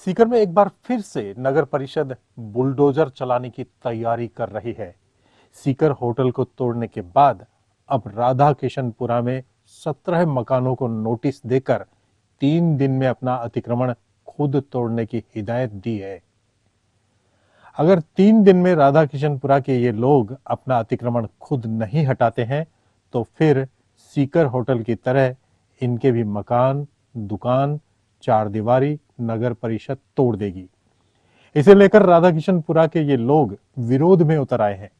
सीकर में एक बार फिर से नगर परिषद बुलडोजर चलाने की तैयारी कर रही है। सीकर होटल को तोड़ने के बाद अब राधा किशनपुरा में 17 मकानों को नोटिस देकर 3 दिन में अपना अतिक्रमण खुद तोड़ने की हिदायत दी है। अगर 3 दिन में राधा किशनपुरा के ये लोग अपना अतिक्रमण खुद नहीं हटाते हैं तो फिर सीकर होटल की तरह इनके भी मकान, दुकान, चार दीवारी नगर परिषद तोड़ देगी। इसे लेकर राधा किशनपुरा के ये लोग विरोध में उतर आए हैं।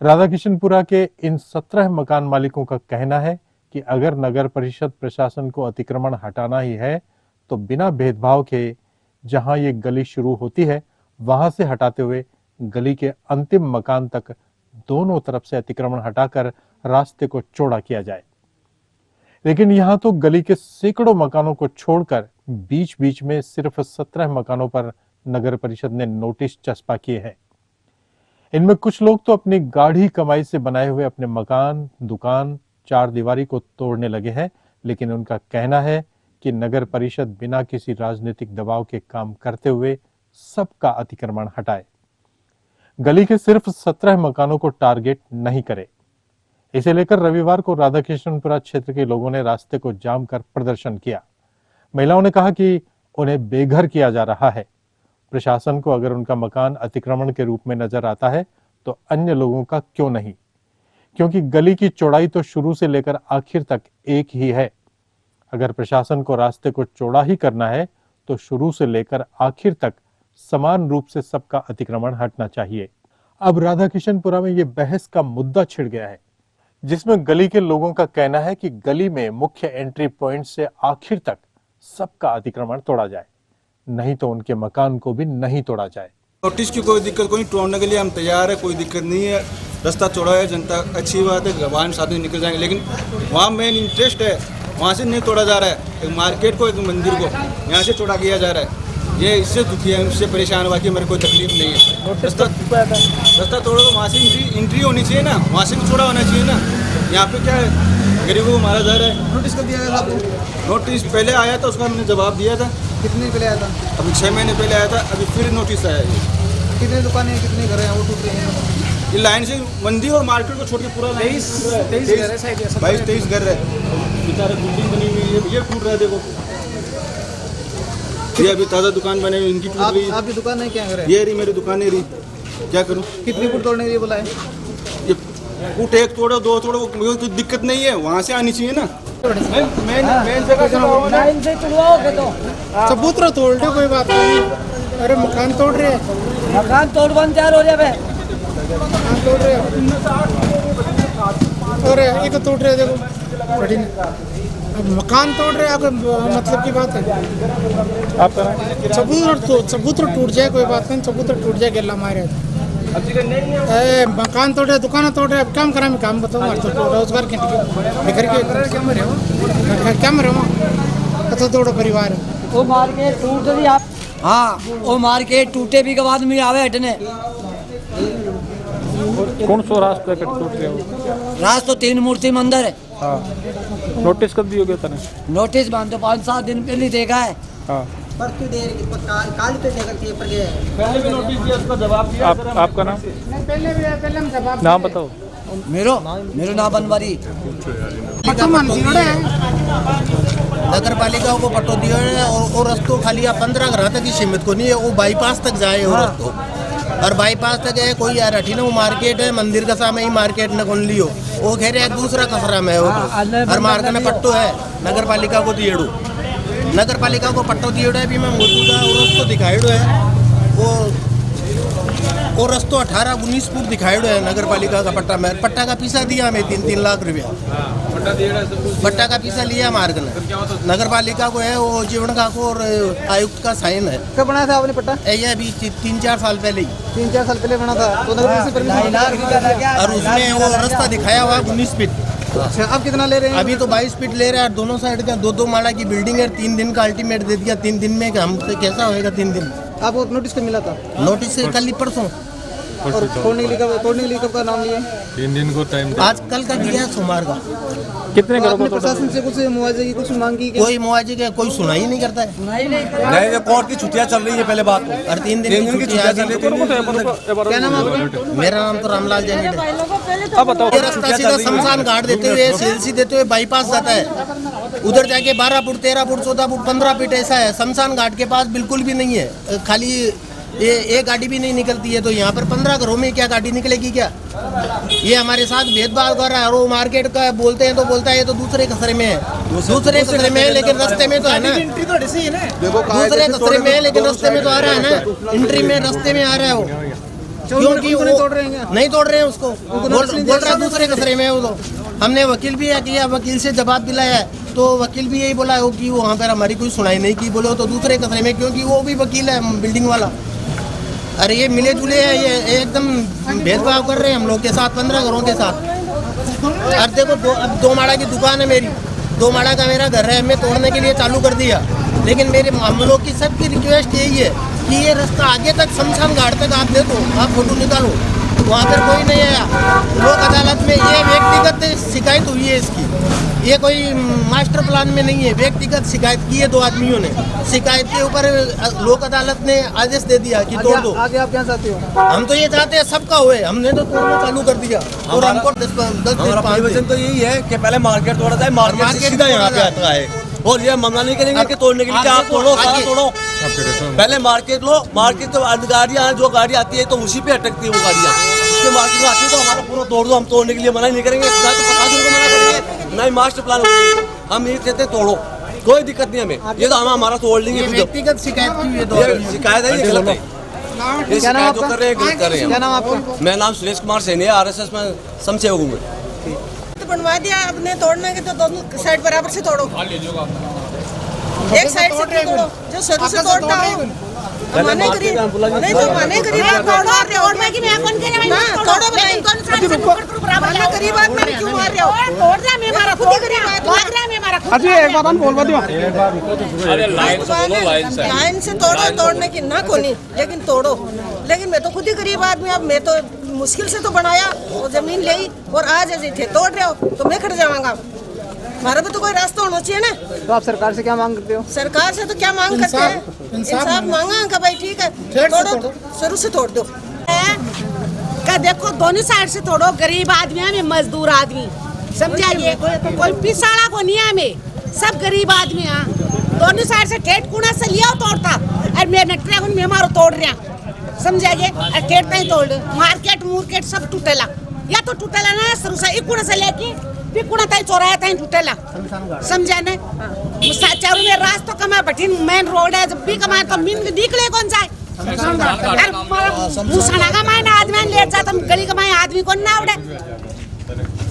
राधा किशनपुरा के इन 17 मकान मालिकों का कहना है कि अगर नगर परिषद प्रशासन को अतिक्रमण हटाना ही है तो बिना भेदभाव के जहां ये गली शुरू होती है वहां से हटाते हुए गली के अंतिम मकान तक दोनों तरफ से अतिक्रमण हटाकर रास्ते को चौड़ा किया जाए। लेकिन यहां तो गली के सैकड़ों मकानों को छोड़कर बीच बीच में सिर्फ 17 मकानों पर नगर परिषद ने नोटिस चस्पा किए हैं। इनमें कुछ लोग तो अपनी गाढ़ी कमाई से बनाए हुए अपने मकान, दुकान, चार दीवारी को तोड़ने लगे हैं, लेकिन उनका कहना है कि नगर परिषद बिना किसी राजनीतिक दबाव के काम करते हुए सबका अतिक्रमण हटाए, गली के सिर्फ 17 मकानों को टारगेट नहीं करे। इसे लेकर रविवार को राधा किशनपुरा क्षेत्र के लोगों ने रास्ते को जाम कर प्रदर्शन किया। महिलाओं ने कहा कि उन्हें बेघर किया जा रहा है। प्रशासन को अगर उनका मकान अतिक्रमण के रूप में नजर आता है तो अन्य लोगों का क्यों नहीं, क्योंकि गली की चौड़ाई तो शुरू से लेकर आखिर तक एक ही है। अगर प्रशासन को रास्ते को चौड़ा ही करना है तो शुरू से लेकर आखिर तक समान रूप से सबका अतिक्रमण हटना चाहिए। अब राधा किशनपुरा में यह बहस का मुद्दा छिड़ गया है, जिसमें गली के लोगों का कहना है कि गली में मुख्य एंट्री पॉइंट से आखिर तक सबका अतिक्रमण तोड़ा जाए, नहीं तो उनके मकान को भी नहीं तोड़ा जाए। नोटिस की कोई दिक्कत कोई, तोड़ने के लिए हम तैयार है, कोई दिक्कत नहीं है। रास्ता चौड़ा है, जनता अच्छी बात है, वाहन साधन निकल जाएंगे, लेकिन वहाँ मेन इंटरेस्ट है, वहाँ से नहीं तोड़ा जा रहा है। एक मार्केट को, एक मंदिर को यहाँ से चौड़ा किया जा रहा है। ये इससे दुखी है, इससे परेशान हुआ कि मेरे कोई तकलीफ नहीं है। रास्ता तोड़ो तो वहाँ से एंट्री होनी चाहिए ना, वहाँ से भी चौड़ा होना चाहिए ना। यहाँ पे क्या है, गरीबों को मारा जा रहा है। नोटिस कब दिया गया आपको? नोटिस पहले आया था, उसका हमने जवाब दिया था। कितने दिन पहले आया था? अभी 6 महीने पहले आया था, अभी फिर नोटिस आया है। कितने दुकानें, कितने घर हैं वो टूट रहे हैं? ये लाइन से मंदिर और मार्केट को छोड़ के पूरा 22-23 घर है। बेचारे बिल्डिंग बनी हुई है, ये टूट रहा है। देखो ये अभी ताज़ा दुकान बने हुई, इनकी टूट रही है। आपकी दुकान है, क्या है? ये रही मेरी दुकान है, रही क्या करूँ? कितनी फुट तोड़ने के लिए बोला है? ये फुट एक तोड़ो, 2 तोड़ो, कोई तो दिक्कत नहीं है, वहाँ से आनी चाहिए ना। मेन जगह से सबूतरा तोड़ दो, कोई बात नहीं। अरे मकान तोड़ रहे हैं, मकान तोड़ बन तैयार हो जाए। मकान तोड़ रहे हैं, अरे एक तोड़ रहे हैं, देखो बड़ी अब मकान तोड़ रहे हैं, मतलब की बात है। सबूतर टूट जाए, कोई बात नहीं, सबूतर टूट जाए, गला मारे। मकान तोड़ रहे, दुकान तोड़ रहे, अब काम करा मैं, काम बताओ। रोजगार के क्या मरे तो तोड़ो परिवार। वो मार्केट टूट रही आप, हाँ वो मार्केट टूटे भी के बाद में आवे हटने। कौन सा रास्ता टूट रहे हो? रास्ता 3 मूर्ति मंदिर है। हाँ, नोटिस कब दियोगे तने? नोटिस बांधो 5-7 दिन पहले देखा है। हाँ, पहले भी नोटिस दिया, उसका जवाब दिया। आपका नाम? पहले हम जवाब नाम बताओ। मेरो नाम बनवारी। नगर पालिका को पट्टो दिया है और रस्तों खाली 15 घर तक ही सीमित को नहीं है, वो बाईपास तक जाए वो रस्तों। और बाईपास तक है कोई यार हठी ना, वो मार्केट है, मंदिर का सामने ही मार्केट न खोल लियो, वो कह रहे हैं दूसरा कचरा में है वो। हर मार्ग में पट्टो है, नगर पालिका को दिएड़ो, नगर पालिका को पट्टो दिएड़ो है। भी मैं मौजूदा और रस्तो दिखाएड़ो है, वो रस्तो 18-19 फुट दिखाएड़ो है नगर पालिका का पट्टा में। पट्टा का पैसा दिया हमें 3-3 लाख रुपया, पट्टा का पैसा लिया मार्ग ने। नगर पालिका को है वो जीवन का को और आयुक्त का साइन है। कब बनाया था आपने पट्टा? ये अभी 3-4 साल पहले ही, 3-4 साल पहले बना था, तो नगर परिषद परमिशन। और उसमें वो रास्ता दिखाया हुआ 19 फीट। अच्छा, अब कितना ले रहे हैं? अभी तो 22 फीट ले रहे हैं। दोनों साइड का 2-2 माला की बिल्डिंग है। 3 दिन का अल्टीमेट दे दिया। 3 दिन में हमसे कैसा होएगा? 3 दिन आपको नोटिस कब मिला था? नोटिस कल ही परसों और तोड़ने के लिए कब का नाम लिए? 3 दिन को टाइम आज कल का दिया है, सोमवार का। कितने घरों आपने को प्रशासन से कुछ मुआवजे की कुछ मांग की? कोई मुआवजे का कोई सुनाई नहीं करता है। नहीं, कोर्ट की छुट्टियां चल रही है पहले बात तो। और 3 दिन की छुट्टियां चल रही है। क्या नाम आपका? मेरा नाम तो रामलाल जैन है। अब बताओ। ये रास्ता सीधा शमशान घाट देते हुए सीएलसी देते हुए बाईपास जाता है। उधर जाके 12 फुट 13 फुट 14 फुट 15 फीट ऐसा है। शमशान घाट के पास बिल्कुल भी नहीं है, खाली ये एक गाड़ी भी नहीं निकलती है। तो यहाँ पर 15 घरों में क्या गाड़ी निकलेगी क्या? ये हमारे साथ भेदभाव कर रहा है। और वो मार्केट का बोलते हैं तो बोलता है ये तो दूसरे खसरे में है, दूसरे खसरे में है, लेकिन रास्ते में तो है ना। दूसरे खसरे में है लेकिन रास्ते में तो आ रहा है ना। एंट्री में रास्ते में आ रहा है वो, क्योंकि वो नहीं तोड़ रहे हैं उसको। बोल रहा है दूसरे खसरे में है वो। तो हमने वकील भी किया, वकील से जवाब दिलाया है, तो वकील भी यही बोला हो कि वहाँ पर हमारी कोई सुनाई नहीं की। बोलो तो दूसरे खतरे में, क्योंकि वो भी वकील है बिल्डिंग वाला। अरे ये मिले जुले हैं, ये एकदम भेदभाव कर रहे हैं हम लोग के साथ, 15 घरों के साथ। और देखो अब 2 माड़ा की दुकान है मेरी, 2 माड़ा का मेरा घर है, मैं तोड़ने के लिए चालू कर दिया। लेकिन मेरे हम लोग की सबकी रिक्वेस्ट यही है कि ये रास्ता आगे तक शमशान घाट तक आप देखो, आप फोटो निकालो, वहाँ पर कोई नहीं आया। लोक अदालत में ये व्यक्तिगत शिकायत हुई है इसकी, ये कोई मास्टर प्लान में नहीं है। व्यक्तिगत शिकायत की है 2 आदमियों ने। शिकायत के ऊपर लोक अदालत ने आदेश दे दिया कि तोड़ दो। आगे आप क्या चाहते हो? हम तो ये चाहते हैं सबका हुए, हमने तो तोड़ना चालू कर दिया। और हमको 10 वजन तो यही है कि पहले मार्केट तोड़ा जाए, मार्केट से सीधा यहाँ पे आता है। और ये मना नहीं करेंगे कि तोड़ने के लिए, आप तोड़ो, सारा तोड़ो। पहले मार्केट लो, मार्केट तो गाड़ियाँ जो गाड़ी आती है तो उसी पे अटकती है वो गाड़ियाँ। उसके मार्केट में आती है तो हमारा पूरा तोड़ दो, हम तोड़ने के लिए मना नहीं करेंगे। ना तो प्रशासन को मना करेंगे, ना ही मास्टर प्लान करेंगे। हम ये कहते हैं तोड़ो, कोई दिक्कत नहीं हमें, ये तो हम हमारा तोड़ लेंगे। व्यक्तिगत शिकायत की है, शिकायत है, ये गलत है। ये शिकायत जो कर रहे हैं गलत कर रहे हैं। क्या नाम आपका? मेरा नाम सुरेश कुमार सैनी है, RSS में समझे हूँ। तो बनवा दिया अपने तोड़ने के, तो दोनों साइड बराबर से तोड़ो, एक साइड से तोड़ो, जो शुरू से तोड़ता हो। माने करी नहीं तो माने करी तोड़ो कि मैं कौन कह रहा हूं, तोड़ो नहीं माने करी बात में क्यों मार रहे हो? तोड़ दे, मैं मारा खुद करी बात मार रहा, मैं मारा अजी एक बात हम बोलवा दियो। अरे लाइन से तोड़ो, तोड़ने की ना कोनी, लेकिन तोड़ो। लेकिन मैं तो खुद ही गरीब आदमी, अब मैं तो मुश्किल से तो बनाया, वो जमीन ले और आज ऐसे थे तोड़ रहे हो तो मैं खड़ जाऊंगा। हमारा भी तो कोई रास्ता होना चाहिए ना। तो आप सरकार से क्या मांग करते हो? सरकार से तो क्या मांग करते हैं? इंसाफ मांगा का भाई, ठीक है तोड़ो, शुरू से तोड़ दो। का देखो दोनों साइड से तोड़ो, गरीब आदमी है, मजदूर आदमी, समझाइए। कोई पिसाड़ा को नहीं है, हमें सब गरीब आदमी है। दोनों साइड से ठेठ कुड़ा से लिया तोड़ता, और मैं ट्रैगन में मारो तोड़ रहा, समझाइए। ठेठ नहीं तोड़, मार्केट मुर्केट सब टूटेला, या तो टूटेला ना शुरू से एक कुड़ा से लेके पिकुड़ा ताई चौराया ताई टूटेला, समझा ना। चारों में रास्ता कमा बठिन मेन रोड है, जब भी कमाए तो मिन निकले कौन जाए। मुसना का मायने आदमी लेट जाता, गली का मायने आदमी को ना उड़े।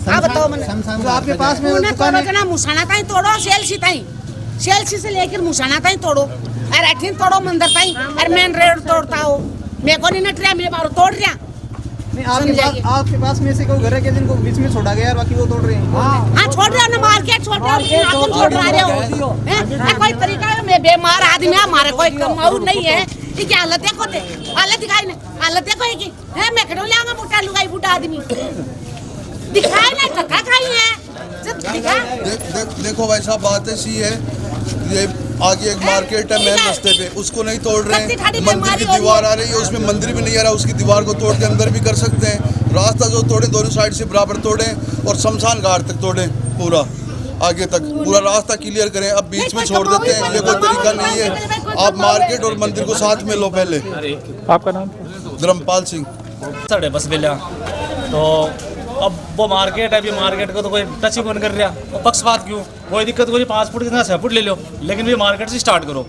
हाँ बताओ मैंने, तो आपके पास में दुकान है? ना मुसना ताई तोड़ो, सेल्सी से लेकर मुसना ताई तोड़ो, और अठिन तोड़ो मंदिर ताई, और मेन रोड तोड़ता हो। मैं को नहीं नट रहा, मैं मारो तोड़ रहा। नहीं, आपके पास में से कोई घर है क्या जिनको बीच में छोड़ा गया, बाकी वो तोड़ रहे हैं? हाँ छोड़ रहे हो ना, मार्केट छोड़ रहे हो, छोड़ रहे हो। कोई तरीका है, मैं बीमार आदमी, हमारा कोई कमाऊ नहीं है। ये क्या हालत देखो, हालत दिखाई ना, हालत देखो कि मैं खड़ो लाऊंगा मोटा लुगाई बूढ़ा आदमी दिखाए ना, धक्का खाई है। देखो भाई साहब, बात ऐसी है, ये आगे एक मार्केट है मेन रास्ते पे, उसको नहीं तोड़ रहे हैं। मंदिर की दीवार आ रही है, उसमें मंदिर भी नहीं आ रहा, उसकी दीवार को तोड़ के अंदर भी कर सकते हैं। रास्ता जो तोड़े दोनों साइड से बराबर तोड़े, और शमशान घाट तक तोड़े, पूरा आगे तक पूरा रास्ता क्लियर करें। अब बीच में छोड़ देते हैं, ये कोई तरीका नहीं है। आप मार्केट और मंदिर को साथ में लो। पहले आपका नाम? धर्मपाल सिंह। साढ़े बस बेला तो अब वो मार्केट है, अभी मार्केट को तो कोई टच ही बंद कर रहा, वो पक्षपात क्यों? कोई दिक्कत कोई 5 फुट कितना 6 फुट ले लो, लेकिन भी मार्केट से स्टार्ट करो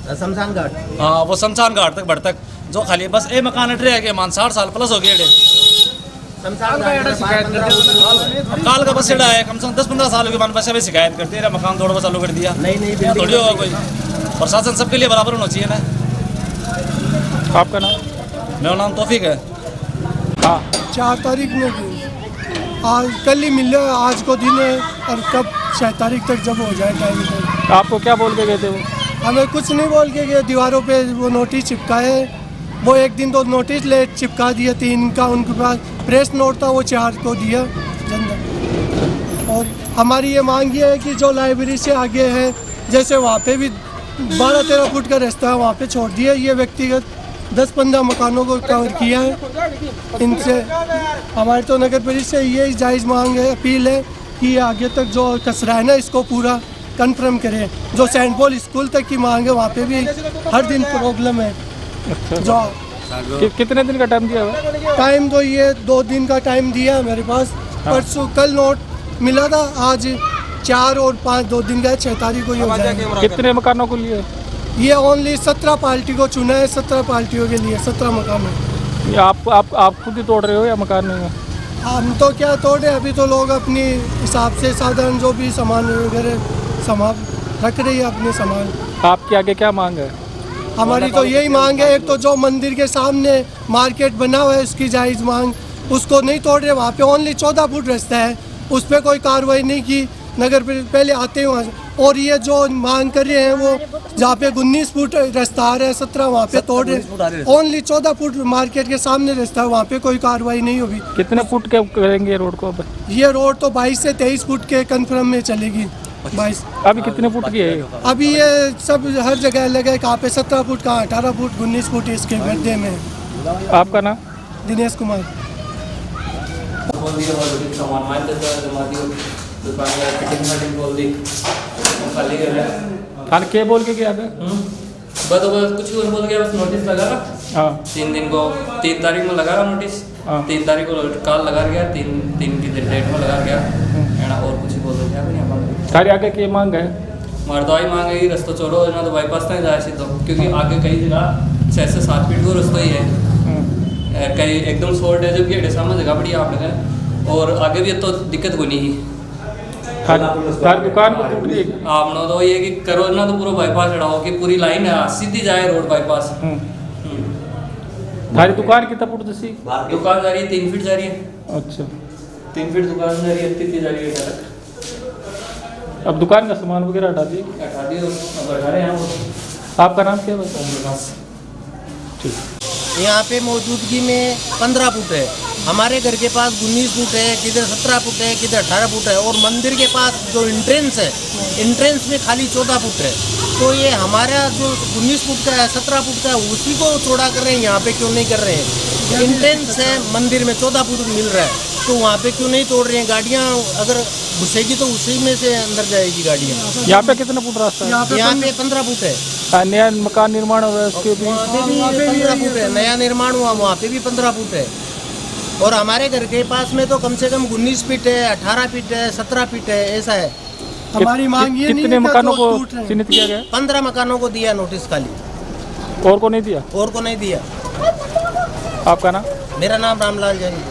शमशान घाट। हाँ वो शमशान घाट तक बढ़ तक, जो खाली बस ए मकान अट रह गए, मान 60 साल प्लस हो गए। काल का बस है, कम से कम 10-15 साल के मान बस अभी शिकायत करते रहे, मकान तोड़ो चालू कर दिया। नहीं थोड़ी होगा कोई, प्रशासन सबके लिए बराबर होना चाहिए ना। आपका नाम? मेरा नाम तौफीक है। हाँ 4 तारीख में भी आज कल ही मिल रहा, आज को दिन है, और कब 6 तारीख तक जब हो जाए टाइम। आपको क्या बोल के गए थे वो? हमें कुछ नहीं बोल के गए, दीवारों पे वो नोटिस चिपकाए, वो एक दिन तो नोटिस लेट चिपका दिया 3 का, उनके पास प्रेस नोट था वो 4 को दिया जनता। और हमारी ये मांग ये है कि जो लाइब्रेरी से आगे है, जैसे वहाँ पे भी 12-13 फुट का रास्ता है, वहाँ पे छोड़ दिया। ये व्यक्तिगत 10-15 मकानों को कवर किया है। इनसे हमारी तो नगर परिषद से ये जायज़ मांग है, अपील है कि आगे तक जो कचरा है ना इसको पूरा कंफर्म करें। जो सेंट पॉल स्कूल तक की मांग है वहाँ पे भी हर दिन प्रॉब्लम है। जो कितने दिन का टाइम दिया हुआ? टाइम तो ये 2 दिन का टाइम दिया है मेरे पास। परसों कल नोट मिला था, आज 4 और 5 2 दिन का है, 6 तारीख को ये हो जाएगा। कितने मकानों को लिए? ये ओनली 17 पार्टी को चुना है, 17 पार्टियों के लिए 17 मकान है। ये आप खुद ही तोड़ रहे हो या मकान में है? हम तो क्या तोड़े, अभी तो लोग अपनी हिसाब से साधारण जो भी सामान वगैरह सामान रख रही है अपने सामान। आपके आगे क्या मांग है? हमारी तो यही मांग है, एक तो जो मंदिर के सामने मार्केट बना हुआ है उसकी जायज़ मांग, उसको नहीं तोड़ रहे। वहाँ पे ओनली 14 फुट रास्ता है, उस पर कोई कार्रवाई नहीं की नगर पहले आते हैं वहाँ से। और ये जो मांग कर रहे हैं वो जहाँ पे 19 फुट रास्ता आ रहा है 17 वहाँ पे तोड़ रहे। ओनली 14 फुट मार्केट के सामने रास्ता है, वहाँ पे कोई कार्रवाई नहीं होगी। कितने फुट के करेंगे रोड को? ये रोड तो 22 से 23 फुट के कन्फर्म में चलेगी। 22 अभी कितने फुट की है? अभी ये सब हर जगह अलग है, कहाँ पे 17 फुट, कहाँ 18 फुट, 19 फुट इसके गड्ढे में। आपका नाम? दिनेश कुमार। खान के बोल के गया था? बस कुछ और बोल गया, बस नोटिस लगा रहा। 3 दिन को 3 तारीख में लगा रहा नोटिस। 3 तारीख को कॉल लगा गया, 3 की डेट में लगा गया और कुछ बोल रहा है। सारी आगे की मांग है? हमारे तो आई मांग है कि रास्ता छोड़ो ना, तो बाईपास तक जाए सीधो, क्योंकि आगे कई जगह 6 से 7 फीट को रास्ता ही है, कई एकदम शॉर्ट है, जबकि एडे सामने जगह बढ़िया आप लगा। और आगे भी तो दिक्कत कोई नहीं है। दुकान को टूट गई आपने तो ये कि करो ना, तो पूरा बाईपास चढ़ाओ कि पूरी लाइन है सीधी जाए रोड बाईपास। हमारी दुकान कितना फुट दसी? दुकान जा रही है 3 फीट जा रही है। अच्छा 3 फीट दुकान जा रही है, इतनी जा रही है। अब दुकान का सामान वगैरह हटा दिए? हटा दिए, हटा रहे हैं। आपका नाम क्या है? ठीक। यहाँ पे मौजूदगी में 15 फुट है, हमारे घर के पास 19 फुट है, किधर 17 फुट है, किधर 18 फुट है। और मंदिर के पास जो एंट्रेंस है, एंट्रेंस में खाली 14 फुट है। तो ये हमारा जो 19 फुट का है, 17 फुट का है, उसी को चौड़ा कर रहे हैं, यहाँ पे क्यों नहीं कर रहे हैं? एंट्रेंस है मंदिर में 14 फुट मिल रहा है, तो वहाँ पे क्यों नहीं तोड़ रहे हैं? गाड़ियाँ अगर घुसेगी तो उसी में से अंदर जाएगी गाड़ियाँ। यहाँ पे कितना फुट रास्ता है? यहाँ पे 15 फुट है। नया मकान निर्माण हुआ है उसके भी 15 फुट है, नया निर्माण हुआ वहाँ पे भी 15 फुट है। और हमारे घर के पास में तो कम से कम 19 फीट है, 18 फीट है, 17 फीट है, ऐसा है। हमारी मांग ये कितने मकानों को चिन्हित किया गया? 15 मकानों को दिया नोटिस खाली। और को नहीं दिया? और को नहीं दिया। आपका नाम? मेरा नाम रामलाल जैन।